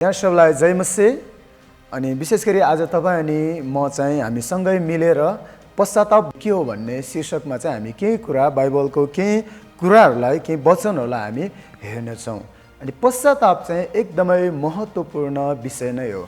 यहाँ सबलाई जय मसीह। अनि विशेष गरी आज तपाईँ अनि म चाहिँ हामी सँगै मिलेर पश्चाताप के हो भन्ने शीर्षकमा चाहिँ हामी केही कुरा बाइबलको केही कुराहरूलाई केही वचनहरूलाई हामी हेर्नेछौँ। अनि पश्चाताप चाहिँ एकदमै महत्त्वपूर्ण विषय नै हो,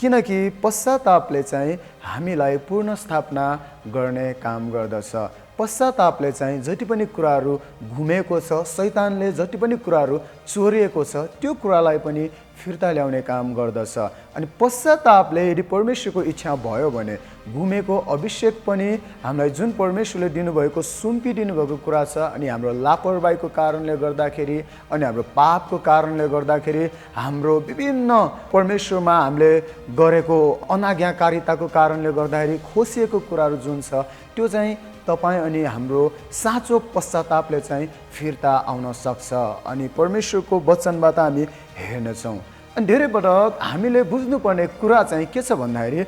किनकि पश्चातापले चाहिँ हामीलाई पुनर्स्थापना गर्ने काम गर्दछ। पश्चातापले चाहिँ जति पनि कुराहरू घुमेको छ, शैतानले जति पनि कुराहरू चोरिएको छ, त्यो कुरालाई पनि फिर्ता ल्याउने काम गर्दछ। अनि पश्चातापले यदि परमेश्वरको इच्छा भयो भने घुमेको अभिषेक पनि हामीलाई जुन परमेश्वरले दिनुभएको सुम्पिदिनुभएको कुरा छ, अनि हाम्रो लापरवाहीको कारणले गर्दाखेरि अनि हाम्रो पापको कारणले गर्दाखेरि हाम्रो विभिन्न परमेश्वरमा हामीले गरेको अनाज्ञाकारिताको कारणले गर्दाखेरि खोसिएको कुराहरू जुन छ, त्यो चाहिँ तपाईँ अनि हाम्रो साँचो पश्चातापले चाहिँ फिर्ता आउन सक्छ। अनि परमेश्वरको वचनबाट हामी हेर्नेछौँ। अनि धेरै पटक हामीले बुझ्नुपर्ने कुरा चाहिँ के छ भन्दाखेरि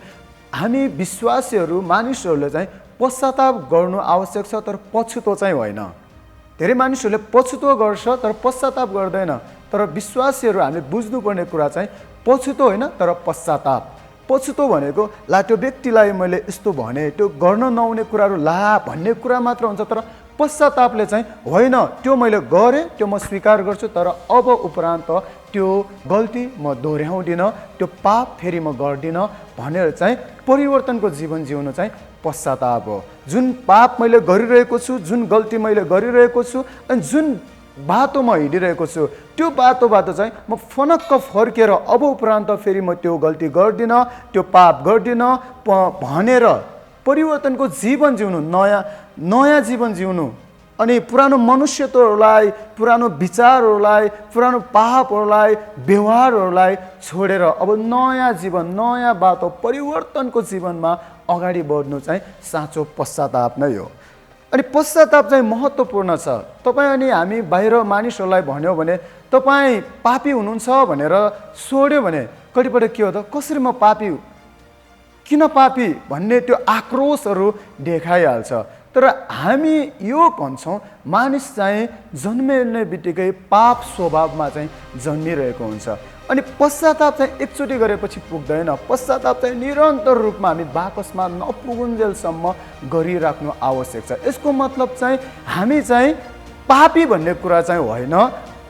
हामी विश्वासीहरू मानिसहरूले चाहिँ पश्चाताप गर्नु आवश्यक छ, तर पछुतो चाहिँ होइन। धेरै मानिसहरूले पछुतो गर्छ तर पश्चाताप गर्दैन। तर विश्वासीहरू हामीले बुझ्नुपर्ने कुरा चाहिँ पछुतो होइन तर पश्चाताप। पछुतो भनेको ला त्यो व्यक्तिलाई मैले यस्तो भने, त्यो गर्न नहुने कुराहरू ला भन्ने कुरा मात्र हुन्छ। तर पश्चातापले चाहिँ होइन, त्यो मैले गरेँ, त्यो म स्वीकार गर्छु, तर अब उपरान्त त्यो गल्ती म दोहोऱ्याउँदिनँ, त्यो पाप फेरि म गर्दिनँ भनेर चाहिँ परिवर्तनको जीवन जिउनु चाहिँ पश्चाताप हो। जुन पाप मैले गरिरहेको छु, जुन गल्ती मैले गरिरहेको छु, अनि जुन बाटो म हिँडिरहेको छु, त्यो बाटोबाट चाहिँ म फनक्क फर्केर अब उपरान्त फेरि म त्यो गल्ती गर्दिनँ, त्यो पाप गर्दिनँ भनेर परिवर्तनको जीवन जिउनु, नयाँ जीवन जिउनु। अनि पुरानो मनुष्यत्वहरूलाई, पुरानो विचारहरूलाई, पुरानो पापहरूलाई, व्यवहारहरूलाई छोडेर अब नयाँ जीवन, नयाँ बाटो, परिवर्तनको जीवनमा अगाडि बढ्नु चाहिँ साँचो पश्चाताप नै हो। अनि पश्चाताप चाहिँ महत्त्वपूर्ण छ। तपाईँ अनि हामी बाहिर मानिसहरूलाई भन्यो भने तपाईँ पापी हुनुहुन्छ भनेर सोध्यो भने कतिपल्ट के हो त, कसरी म पापी, किन पापी भन्ने त्यो आक्रोशहरू देखाइहाल्छ। तर हामी यो भन्छौँ मानिस चाहिँ जन्मिने बित्तिकै पाप स्वभावमा चाहिँ जन्मिरहेको हुन्छ। अनि पश्चाताप चाहिँ एकचोटि गरेपछि पुग्दैन। पश्चाताप चाहिँ निरन्तर रूपमा हामी बाकसमा नपुगुन्जेलसम्म गरिराख्नु आवश्यक छ। यसको मतलब चाहिँ हामी चाहिँ पापी भन्ने कुरा चाहिँ होइन,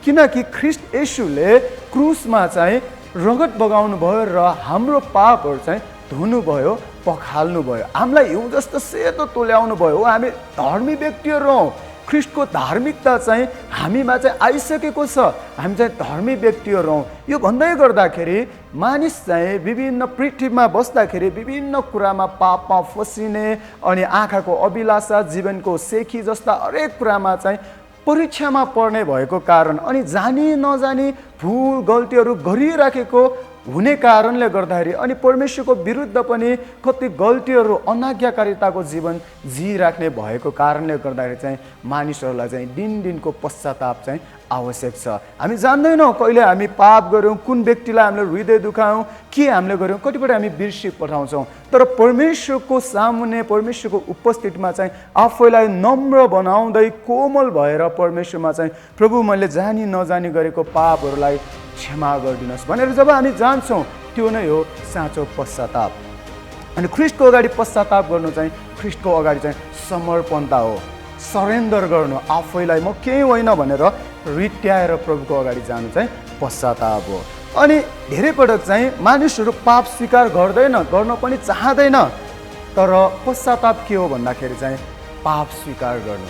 किनकि ख्रीष्ट येशूले क्रुसमा चाहिँ रगत बगाउनु भयो र हाम्रो पापहरू चाहिँ धुनुभयो, पखाल्नु भयो, हामीलाई हिउँ जस्तो सेतो तुल्याउनु भयो। हामी धर्मी व्यक्तिहरू हौँ। ख्रीष्टको धार्मिकता चाहिँ हामीमा चाहिँ आइसकेको छ। हामी चाहिँ धर्मी व्यक्तिहरू हौँ। यो भन्दै गर्दाखेरि मानिस चाहिँ विभिन्न पृथ्वीमा बस्दाखेरि विभिन्न कुरामा पापमा फसिने अनि आँखाको अभिलाषा, जीवनको सेखी जस्ता हरेक कुरामा चाहिँ परीक्षामा पर्ने भएको कारण अनि जानी नजानी भुल गल्तीहरू गरिराखेको हुने कारणले गर्दाखेरि अनि परमेश्वरको विरुद्ध पनि कति गल्तीहरू, अनाज्ञाकारिताको जीवन जिइराख्ने भएको कारणले गर्दाखेरि चाहिँ मानिसहरूलाई चाहिँ दिनको पश्चाताप चाहिँ आवश्यक छ। हामी जान्दैनौँ कहिले हामी पाप गऱ्यौँ, कुन व्यक्तिलाई हामीले हृदय दुखायौँ, के हामीले गऱ्यौँ, कतिपल्ट हामी बिर्सी पठाउँछौँ। तर परमेश्वरको सामुन्ने, परमेश्वरको उपस्थितिमा चाहिँ आफैलाई नम्र बनाउँदै कोमल भएर परमेश्वरमा चाहिँ प्रभु मैले जानी नजानी गरेको पापहरूलाई क्षमा गरिदिनुहोस् भनेर जब हामी जान्छौँ, त्यो नै हो साँचो पश्चाताप। अनि ख्रीष्टको अगाडि पश्चाताप गर्नु चाहिँ ख्रीष्टको अगाडि चाहिँ समर्पणता हो, सरेन्डर गर्नु, आफैलाई म केही होइन भनेर रित्याएर प्रभुको अगाडि जानु चाहिँ पश्चाताप हो। अनि धेरै पटक चाहिँ मानिसहरू पाप स्वीकार गर्दैन, गर्न पनि चाहँदैन। तर पश्चाताप के हो भन्दाखेरि चाहिँ पाप स्वीकार गर्नु,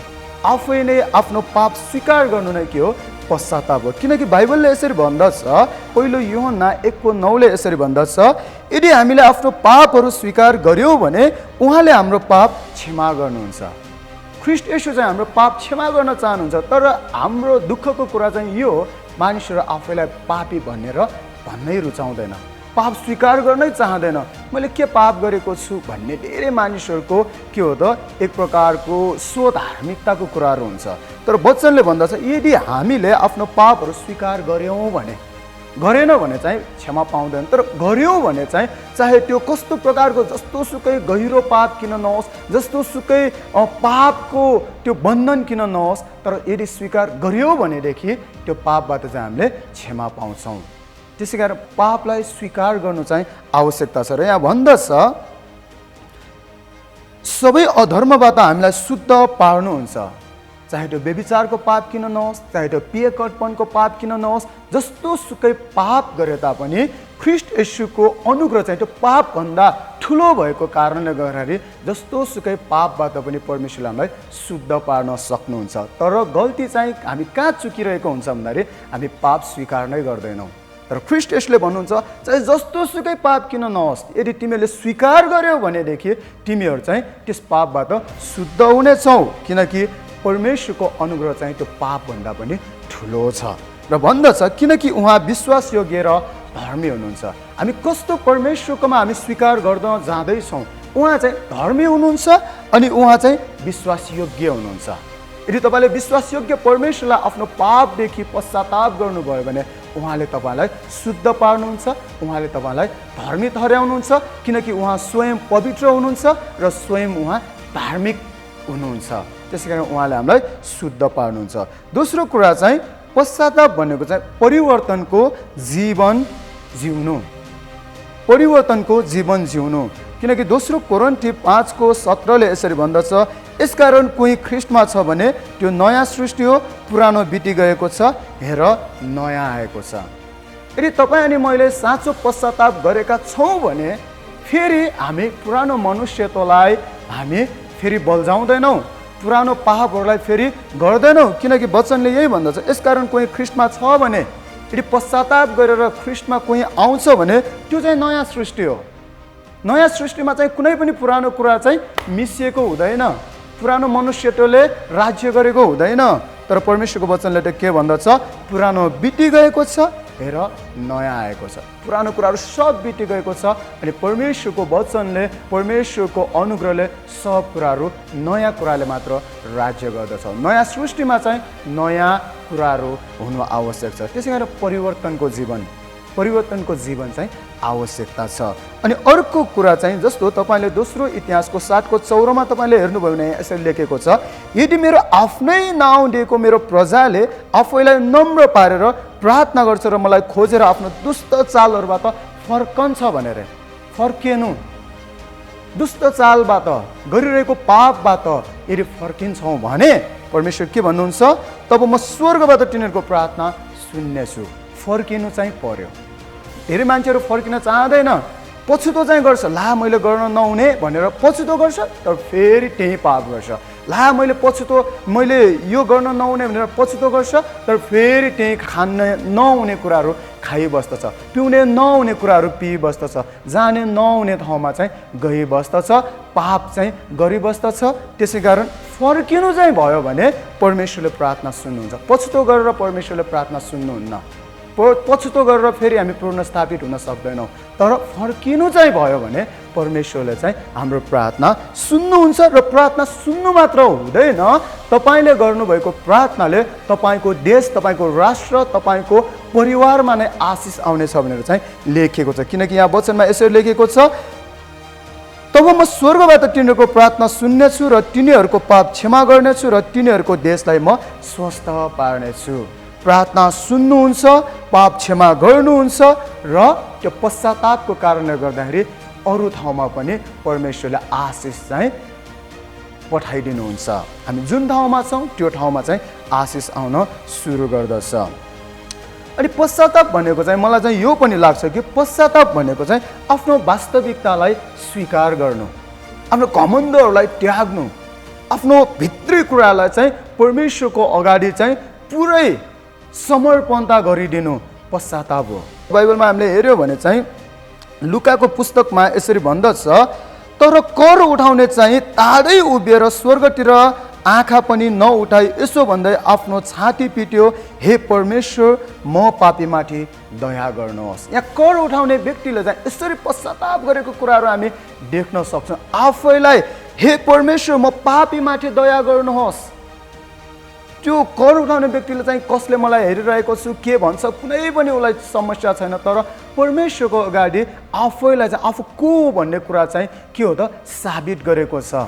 आफै नै आफ्नो पाप स्वीकार गर्नु नै के हो, पश्चाताप हो। किनकि बाइबलले यसरी भन्दछ, पहिलो यूहन्ना 1:9ले यसरी भन्दछ, यदि हामीले आफ्नो पापहरू स्वीकार गर्यौँ भने उहाँले हाम्रो पाप क्षमा गर्नुहुन्छ। ख्रीष्ट येशू चाहिँ हाम्रो पाप क्षमा गर्न चाहनुहुन्छ। तर हाम्रो दुःखको कुरा चाहिँ यो हो, मानिसहरू आफैलाई पापी भन्नै रुचाउँदैन, पाप स्वीकार गर्नै चाहँदैन। मैले के पाप गरेको छु भन्ने धेरै मानिसहरूको के हो त, एक प्रकारको स्वधार्मिकताको कुराहरू हुन्छ। तर वचनले भन्दछ यदि हामीले आफ्नो पापहरू स्वीकार गऱ्यौँ भने, गरेन भने चाहिँ क्षमा पाउँदैन। तर गर्यौँ भने चाहिँ चाहे त्यो कस्तो प्रकारको जस्तो सुकै गहिरो पाप किन नहोस्, जस्तो सुकै पापको त्यो बन्धन किन नहोस्, तर यदि स्वीकार गर्यौँ भनेदेखि त्यो पापबाट चाहिँ हामीले क्षमा पाउँछौँ। त्यसै कारण पापलाई स्वीकार गर्नु चाहिँ आवश्यकता छ। र यहाँ भन्दछ सबै अधर्मबाट हामीलाई शुद्ध पार्नुहुन्छ, चाहे त्यो व्यभिचारको पाप किन नहोस्, चाहे त्यो पिएकटपनको पाप किन नहोस्, जस्तो सुकै पाप गरे तापनि ख्रीष्ट येशूको अनुग्रह चाहिँ त्यो पापभन्दा ठुलो भएको कारणले गर्दाखेरि जस्तो सुकै पापबाट पनि परमेश्वरले हामीलाई शुद्ध पार्न सक्नुहुन्छ। तर गल्ती चाहिँ हामी कहाँ चुकिरहेको हुन्छ भन्दाखेरि हामी पाप स्वीकार नै गर्दैनौँ। तर ख्रीष्ट येशूले भन्नुहुन्छ चाहे जस्तो सुकै पाप किन नहोस्, यदि तिमीहरूले स्वीकार गर्यौ भनेदेखि तिमीहरू चाहिँ त्यस पापबाट शुद्ध हुनेछौ, किनकि परमेश्वरको अनुग्रह चाहिँ त्यो पापभन्दा पनि ठुलो छ। र भन्दछ किनकि उहाँ विश्वासयोग्य र धर्मी हुनुहुन्छ। हामी कस्तो परमेश्वरकोमा हामी स्वीकार गर्न जाँदैछौँ, उहाँ चाहिँ धर्मी हुनुहुन्छ अनि उहाँ चाहिँ विश्वासयोग्य हुनुहुन्छ। यदि तपाईँले विश्वासयोग्य परमेश्वरलाई आफ्नो पापदेखि पश्चाताप गर्नुभयो भने उहाँले तपाईँलाई शुद्ध पार्नुहुन्छ, उहाँले तपाईँलाई धर्मी ठहराउनुहुन्छ, किनकि उहाँ स्वयं पवित्र हुनुहुन्छ र स्वयं उहाँ धार्मिक हुनुहुन्छ। त्यसै कारण उहाँले हामीलाई शुद्ध पार्नुहुन्छ। दोस्रो कुरा चाहिँ पश्चाताप भनेको चाहिँ परिवर्तनको जीवन जिउनु, परिवर्तनको जीवन जिउनु। किनकि दोस्रो कोरिन्थी 5:17 यसरी भन्दछ यसकारण कोही ख्रीष्टमा छ भने त्यो नयाँ सृष्टि हो, पुरानो बिति गएको छ, हेर नयाँ आएको छ। यदि तपाईँ अनि मैले साँचो पश्चाताप गरेका छौँ भने फेरि हामी पुरानो मनुष्यत्वलाई हामी फेरि बल्झाउँदैनौँ, पुरानो पापहरूलाई फेरि गर्दैनौँ, किनकि वचनले यही भन्दछ यसकारण कोही ख्रीष्टमा छ भने, यदि पश्चाताप गरेर ख्रीष्टमा कोही आउँछ भने त्यो चाहिँ नयाँ सृष्टि हो। नयाँ सृष्टिमा चाहिँ कुनै पनि पुरानो कुरा चाहिँ मिसिएको हुँदैन, पुरानो मनुष्यत्वले राज्य गरेको हुँदैन। तर परमेश्वरको वचनले त के भन्दछ पुरानो बिति गएको छ, हेर नयाँ आएको छ। पुरानो कुराहरू सब बिति गएको छ अनि परमेश्वरको वचनले परमेश्वरको अनुग्रहले सब कुराहरू नयाँ कुराले मात्र राज्य गर्दछ। नयाँ सृष्टिमा चाहिँ नयाँ कुराहरू हुनु आवश्यक छ। त्यसै कारण परिवर्तनको जीवन चाहिँ आवश्यकता छ। अनि अर्को कुरा चाहिँ जस्तो तपाईँले दोस्रो इतिहासको 7:14 तपाईँले हेर्नुभयो भने यसरी लेखेको छ यदि मेरो आफ्नै नाउँ दिएको मेरो प्रजाले आफैलाई नम्र पारेर प्रार्थना गर्छ र मलाई खोजेर आफ्नो दुष्ट चालहरूबाट फर्कन्छ भनेर, फर्किनु दुष्ट चालबाट गरिरहेको पापबाट यदि फर्किन्छौँ भने परमेश्वर के भन्नुहुन्छ तब म स्वर्गबाट तिनीहरूको प्रार्थना सुन्नेछु। फर्किनु चाहिँ पर्यो। धेरै मान्छेहरू फर्किन चाहँदैन, पछुतो चाहिँ गर्छ, ला मैले गर्न नहुने भनेर पछुतो गर्छ, तर फेरि त्यही पाप गर्छ। ला मैले यो गर्न नहुने भनेर पछुतो गर्छ, तर फेरि त्यही खान नहुने कुराहरू खाइबस्दछ, पिउने नहुने कुराहरू पिइबस्दछ, जाने नहुने ठाउँमा चाहिँ गइबस्दछ, पाप चाहिँ गरिबस्दछ। त्यसै कारण फर्किनु चाहिँ भयो भने परमेश्वरले प्रार्थना सुन्नुहुन्छ। पछुतो गरेर परमेश्वरले प्रार्थना सुन्नुहुन्न, पछुतो गरेर फेरि हामी पुनर्स्थापित हुन सक्दैनौँ। तर फर्किनु चाहिँ भयो भने परमेश्वरले चाहिँ हाम्रो प्रार्थना सुन्नुहुन्छ। र प्रार्थना सुन्नु मात्र हुँदैन, तपाईँले गर्नुभएको प्रार्थनाले तपाईँको देश, तपाईँको राष्ट्र, तपाईँको परिवारमा नै आशिष आउनेछ भनेर चाहिँ लेखेको छ। किनकि यहाँ वचनमा यसरी लेखेको छ तब म स्वर्गबाट तिनीहरूको प्रार्थना सुन्नेछु र तिनीहरूको पाप क्षमा गर्नेछु र तिनीहरूको देशलाई म स्वस्थ पार्नेछु। प्रार्थना सुन्नुहुन्छ, पाप क्षमा गर्नुहुन्छ र त्यो पश्चातापको कारणले गर्दाखेरि अरू ठाउँमा पनि परमेश्वरले आशिष चाहिँ पठाइदिनुहुन्छ। हामी जुन ठाउँमा छौँ त्यो ठाउँमा चाहिँ आशिष आउन सुरु गर्दछ। अनि पश्चाताप भनेको चाहिँ मलाई चाहिँ यो पनि लाग्छ कि पश्चाताप भनेको चाहिँ आफ्नो वास्तविकतालाई स्वीकार गर्नु, आफ्नो घमण्डहरूलाई त्याग्नु, आफ्नो भित्री कुरालाई चाहिँ परमेश्वरको अगाडि चाहिँ पुरै समर्पणता गरिदिनु पश्चाताप हो। बाइबलमा हामीले हेऱ्यौँ भने चाहिँ लुकाको पुस्तकमा यसरी भन्दछ तर कर उठाउने चाहिँ टाढै उभिएर स्वर्गतिर आँखा पनि नउठाई यसो भन्दै आफ्नो छाती पिट्यो, हे परमेश्वर म पापीमाथि दया गर्नुहोस्। यहाँ कर उठाउने व्यक्तिले चाहिँ यसरी पश्चाताप गरेको कुराहरू हामी देख्न सक्छौँ। आफैलाई हे परमेश्वर म पापीमाथि दया गर्नुहोस्। त्यो कर उठाउने व्यक्तिले चाहिँ कसले मलाई हेरिरहेको छु के भन्छ कुनै पनि उसलाई समस्या छैन, तर परमेश्वरको अगाडि आफैलाई चाहिँ आफू को भन्ने कुरा चाहिँ के हो त साबित गरेको छ।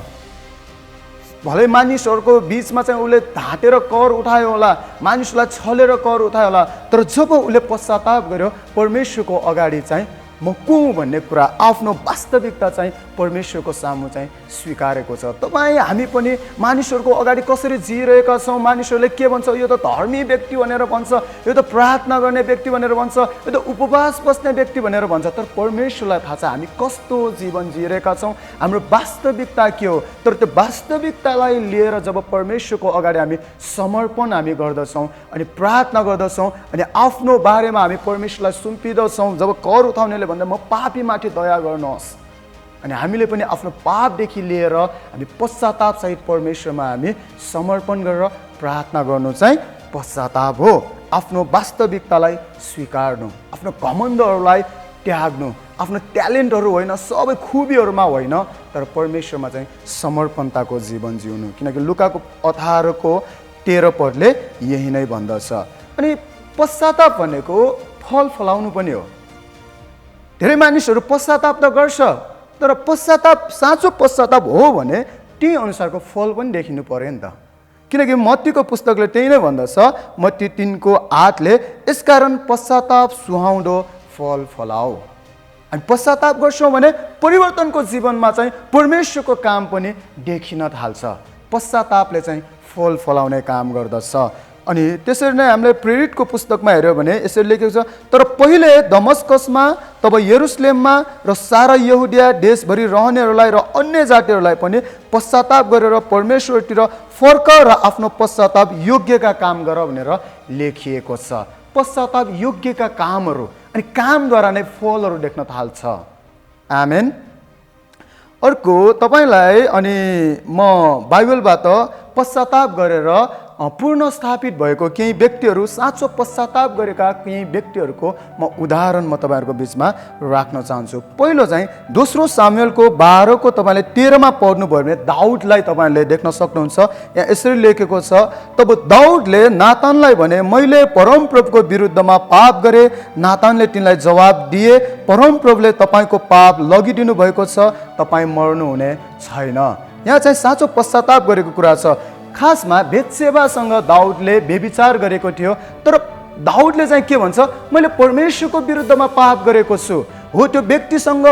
भलै मानिसहरूको बिचमा चाहिँ उसले ढाँटेर कर उठायो होला, मानिसलाई छलेर कर उठायो होला, तर जब उसले पश्चाताप गर्यो परमेश्वरको अगाडि चाहिँ म को भन्ने कुरा आफ्नो वास्तविकता चाहिँ परमेश्वरको सामु चाहिँ स्वीकारेको छ। तपाईँ हामी पनि मानिसहरूको अगाडि कसरी जिइरहेका छौँ, मानिसहरूले के भन्छ, यो त धर्मी व्यक्ति भनेर भन्छ, यो त प्रार्थना गर्ने व्यक्ति भनेर भन्छ, यो त उपवास बस्ने व्यक्ति भनेर भन्छ, तर परमेश्वरलाई थाहा छ हामी कस्तो जीवन जिइरहेका छौँ, हाम्रो वास्तविकता के हो। तर त्यो वास्तविकतालाई लिएर जब परमेश्वरको अगाडि हामी समर्पण हामी गर्दछौँ अनि प्रार्थना गर्दछौँ अनि आफ्नो बारेमा हामी परमेश्वरलाई सुम्पिदछौँ, जब कर उठाउनेले भन्दा म पापीमाथि दया गर्नुहोस् अनि हामीले पनि आफ्नो पापदेखि लिएर हामी पश्चातापसहित परमेश्वरमा हामी समर्पण गरेर प्रार्थना गर्नु चाहिँ पश्चाताप हो। आफ्नो वास्तविकतालाई स्वीकार्नु, आफ्नो घमण्डहरूलाई त्याग्नु, आफ्नो ट्यालेन्टहरू होइन, सबै खुबीहरूमा होइन, तर परमेश्वरमा चाहिँ समर्पणताको जीवन जिउनु। किनकि लुकाको 18:13 यही नै भन्दछ। अनि पश्चाताप भनेको फल फलाउनु पनि हो। धेरै मानिसहरू पश्चाताप त गर्छ, तर पश्चाताप साँचो पश्चाताप हो भने त्यही अनुसारको फल पनि देखिनु पर्यो नि त। किनकि मत्तीको पुस्तकले त्यही नै भन्दछ, मत्ती 3:8 यसकारण पश्चाताप सुहाउँदो फल फलाऊ। अनि पश्चाताप गर्छौँ भने परिवर्तनको जीवनमा चाहिँ परमेश्वरको काम पनि देखिन थाल्छ। पश्चातापले चाहिँ फल फलाउने काम गर्दछ। अनि त्यसरी नै हामीले प्रेरितको पुस्तकमा हेऱ्यो भने यसरी लेखेको छ, तर पहिले दमस्कसमा तब यरुसलेममा र सारा यहुदिया देशभरि रहनेहरूलाई र अन्य जातिहरूलाई पनि पश्चाताप गरेर परमेश्वरतिर फर्क र आफ्नो पश्चाताप योग्यका काम गर भनेर लेखिएको छ। पश्चाताप योग्यका कामहरू अनि कामद्वारा नै फलहरू देख्न थाल्छ। आमेन। अर्को तपाईलाई अनि म बाइबलबाट पश्चाताप गरेर पूर्ण स्थापित भएको केही व्यक्तिहरू, साँचो पश्चाताप गरेका केही व्यक्तिहरूको म उदाहरण म तपाईँहरूको बिचमा राख्न चाहन्छु। पहिलो चाहिँ दोस्रो सामुएलको 12 तपाईँले 13 पढ्नुभयो भने दाउदलाई तपाईँले देख्न सक्नुहुन्छ। यहाँ यसरी लेखेको छ, तब दाउदले नातानलाई भने मैले परमप्रभुको विरुद्धमा पाप गरेँ। नातानले तिनलाई जवाब दिए, परमप्रभुले तपाईँको पाप लगिदिनु भएको छ, तपाईँ मर्नुहुने छैन। यहाँ चाहिँ साँचो पश्चाताप गरेको कुरा छ। खासमा बेत्सेबासँग दाउदले व्यभिचार गरेको थियो, तर दाउदले चाहिँ के भन्छ, मैले परमेश्वरको विरुद्धमा पाप गरेको छु। हो, त्यो व्यक्तिसँग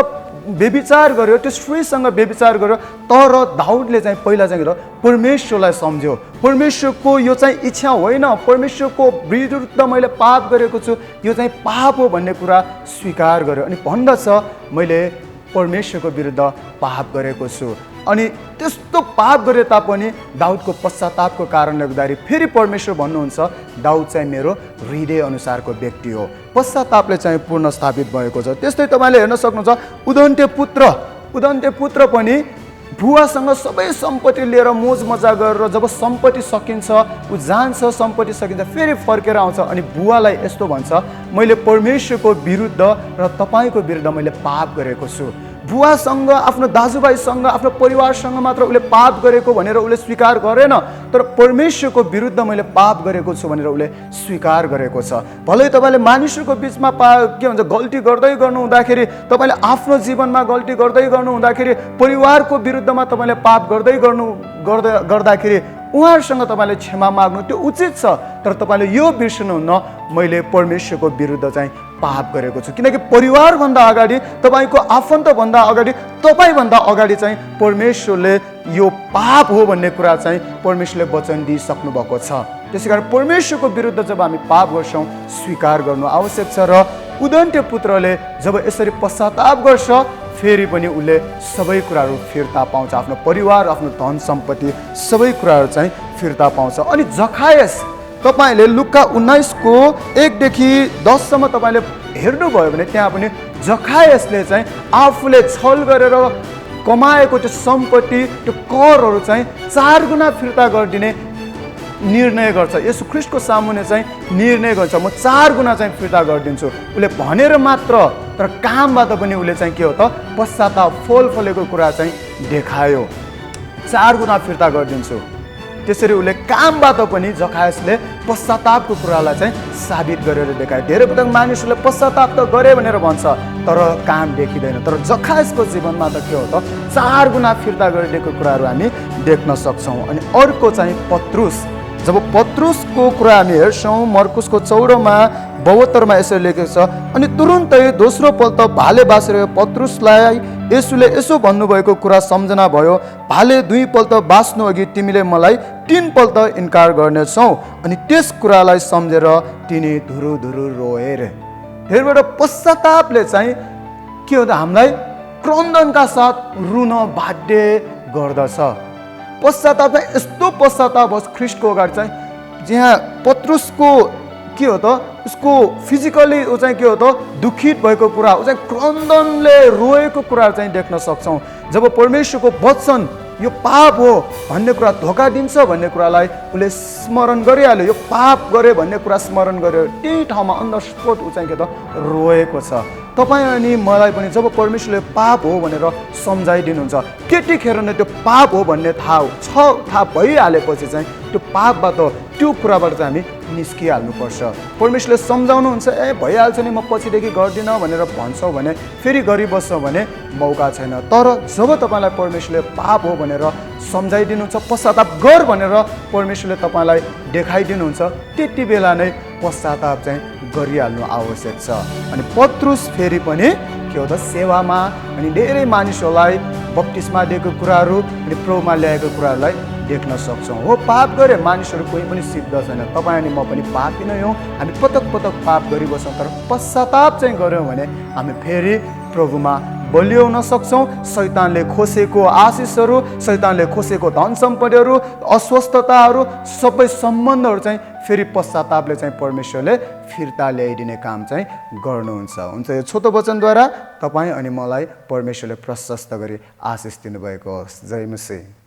व्यभिचार गर्यो, त्यो स्त्रीसँग व्यभिचार गर्यो, तर दाउदले चाहिँ पहिला चाहिँ परमेश्वरलाई सम्झ्यो। परमेश्वरको यो चाहिँ इच्छा होइन, परमेश्वरको विरुद्ध मैले पाप गरेको छु, यो चाहिँ पाप हो भन्ने कुरा स्वीकार गर्यो अनि भन्दछ मैले परमेश्वरको विरुद्ध पाप गरेको छु। अनि त्यस्तो पाप गरे तापनि दाउदको पश्चातापको कारणले गर्दाखेरि फेरि परमेश्वर भन्नुहुन्छ दाउद चाहिँ मेरो हृदय अनुसारको व्यक्ति हो। पश्चातापले चाहिँ पूर्ण स्थापित भएको छ। त्यस्तै तपाईँले हेर्न सक्नुहुन्छ उदन्ते पुत्र पनि बुवासँग सबै सम्पत्ति लिएर मोज मजा गरेर जब सम्पत्ति सकिन्छ ऊ जान्छ, सम्पत्ति सकिन्छ, फेरि फर्केर आउँछ अनि बुवालाई यस्तो भन्छ, मैले परमेश्वरको विरुद्ध र तपाईँको विरुद्ध मैले पाप गरेको छु। बुवासँग, आफ्नो दाजुभाइसँग, आफ्नो परिवारसँग मात्र उसले पाप गरेको भनेर उसले स्वीकार गरेन, तर परमेश्वरको विरुद्ध मैले पाप गरेको छु भनेर उसले स्वीकार गरेको छ। भलै तपाईँले मानिसहरूको बिचमा के भन्छ गल्ती गर्दै गर्नु हुँदाखेरि, तपाईँले आफ्नो जीवनमा गल्ती गर्दै गर्नु हुँदाखेरि, परिवारको विरुद्धमा तपाईँले पाप गर्दाखेरि उहाँहरूसँग तपाईँले क्षमा माग्नु त्यो उचित छ, तर तपाईँले यो बिर्सनुहुन्न मैले परमेश्वरको विरुद्ध चाहिँ पाप गरेको छु। किनकि परिवारभन्दा अगाडि, तपाईँको आफन्तभन्दा अगाडि, तपाईँभन्दा अगाडि चाहिँ परमेश्वरले यो पाप हो भन्ने कुरा चाहिँ परमेश्वरले वचन दिइसक्नु भएको छ। त्यसै कारण परमेश्वरको विरुद्ध जब हामी पाप गर्छौँ स्वीकार गर्नु आवश्यक छ। र उदन्ते पुत्रले जब यसरी पश्चाताप गर्छ फेरि पनि उसले सबै कुराहरू फिर्ता पाउँछ, आफ्नो परिवार, आफ्नो धन सम्पत्ति सबै कुराहरू चाहिँ फिर्ता पाउँछ। अनि जखायस तपाईँले लुका 19:1-10 तपाईँले हेर्नुभयो भने त्यहाँ पनि जखायसले चाहिँ आफूले छल गरेर कमाएको त्यो सम्पत्ति, त्यो करहरू चाहिँ 4 गुणा फिर्ता गरिदिने निर्णय गर्छ। यसो ख्रीष्टको सामुन्ने चाहिँ निर्णय गर्छ, म 4 गुणा चाहिँ फिर्ता गरिदिन्छु। उसले भनेर मात्र, तर कामबाट पनि उसले चाहिँ के हो त पश्चाताप फल फलेको कुरा चाहिँ देखायो, 4 गुणा फिर्ता गरिदिन्छु। त्यसरी उसले कामबाट पनि जखायसले पश्चातापको कुरालाई चाहिँ साबित गरेर देखाए। धेरै पटक मानिसहरूले पश्चाताप त गरे भनेर भन्छ तर काम देखिँदैन। तर जखायसको जीवनमा त के हो त 4 गुणा फिर्ता गरिदिएको कुराहरू हामी देख्न सक्छौँ। अनि अर्को चाहिँ पत्रुस। जब पत्रुसको कुरा हामी हेर्छौँ मर्कुसको 14:72 यसरी लेखेको छ, अनि तुरुन्तै दोस्रो पल्ट भाले बासेर पत्रुसलाई येशूले यसो भन्नुभएको कुरा सम्झना भयो, भाले 2 पल्ट बास्नु अघि तिमीले मलाई 3 पल्ट इन्कार गर्नेछौ। अनि त्यस कुरालाई सम्झेर तिनी धुरु धुरु रोए रे। धेरैबाट पश्चातापले चाहिँ के हो त हामीलाई क्रन्दनका साथ रुन बाध्य गर्दछ। पश्चाताप चाहिँ यस्तो पश्चाताप होस् ख्रिस्टको अगाडि चाहिँ जहाँ पत्रुसको के हो त उसको फिजिकली ऊ चाहिँ के हो त दुखित भएको कुरा, ऊ चाहिँ क्रन्दनले रोएको कुराहरू चाहिँ देख्न सक्छौँ। जब परमेश्वरको वचन यो पाप हो भन्ने कुरा धोका दिन्छ भन्ने कुरालाई उसले स्मरण गरिहाल्यो, यो पाप गरे भन्ने कुरा स्मरण गर्यो, त्यही ठाउँमा अन द स्पोट ऊ चाहिँ के त रोएको छ। तपाईँ अनि मलाई पनि जब परमेश्वरले पाप हो भनेर सम्झाइदिनुहुन्छ त्यतिखेर नै त्यो पाप हो भन्ने थाहा भइहालेपछि चाहिँ त्यो पापबाट त्यो कुराबाट चाहिँ हामी निस्किहाल्नुपर्छ। परमेश्वरले सम्झाउनुहुन्छ भइहाल्छ नि म पछिदेखि गर्दिनँ भनेर भन्छौ भने फेरि गरिबस्छौ भने मौका छैन। तर जब तपाईँलाई परमेश्वरले पाप हो भनेर सम्झाइदिनुहुन्छ, पश्चाताप गर भनेर परमेश्वरले तपाईँलाई देखाइदिनुहुन्छ, त्यति बेला नै पश्चाताप चाहिँ गरिहाल्नु आवश्यक छ। अनि पत्रुस फेरि पनि के हो त सेवामा अनि धेरै मानिसहरूलाई बप्तिस्मा दिएको कुराहरू अनि प्रभुमा ल्याएको कुराहरूलाई देख्न सक्छौँ। हो पाप गरे मानिसहरू कोही पनि सिद्ध छैन, तपाईँ अनि म पनि पापी नै हौँ, हामी पटक पटक पाप गरिबस्छौँ। तर पश्चाताप चाहिँ गऱ्यौँ भने हामी फेरि प्रभुमा बलियो हुन सक्छौँ। शैतानले खोसेको आशिषहरू, शैतानले खोसेको धन सम्पत्तिहरू, अस्वस्थताहरू, सबै सम्बन्धहरू चाहिँ फेरि पश्चातापले चाहिँ परमेश्वरले फिर्ता ल्याइदिने काम चाहिँ गर्नुहुन्छ। हुन्छ, यो छोटो वचनद्वारा तपाईँ अनि मलाई परमेश्वरले प्रशस्त गरी आशिष दिनुभएको होस्। जय मसीह।